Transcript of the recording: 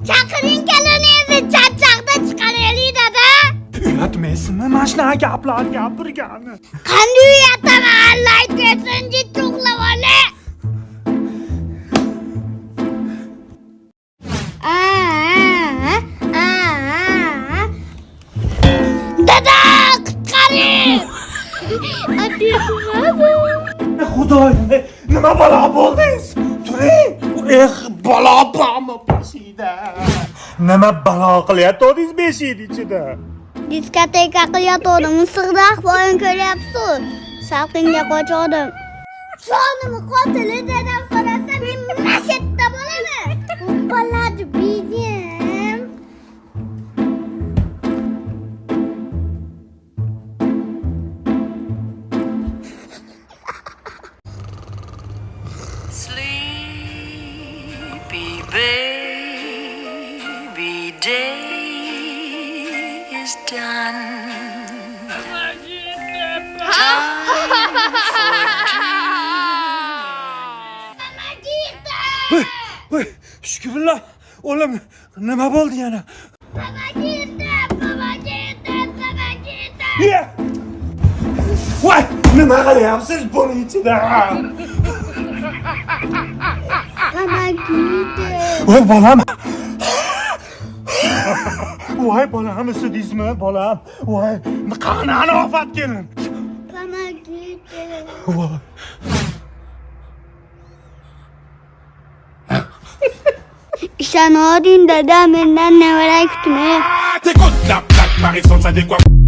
Chaqiring kaloningizni charchoqda chiqaraylik dada. Uyatmaysizmi mana shunaqa gaplar gapirgani? Qanday uyataman? Allah aytsin, jitroqlab olay. Dada, qutqaring! Xudoy, nima balo bo'ldingiz? Turing. Balo bormi beshikda? Nima balo qilyaptidingiz beshik ichida? Diskoteka qilyotgandim, misirda ahvolini ko'ryapsiz. Salqinga qochdim. Jonimni qotili dadam so'rasa, men mashatda bo'laman. Bo'ladi, begim. Sleepy baby, day is done. Voy, shukrillah. O'g'lim, nima bo'ldi yana? Baba ketdi. Voy, nima qilyapsiz buni ichida? Baba ketdi. Voy bolam. Voy bolam, sizmi bolam? Voy, qanani ofat kelin. Baba ketdi. Voy. Ishonoding dada, mendan nevara kutma. T'écoutes la plaque, Marie-Son, ça décoiffe.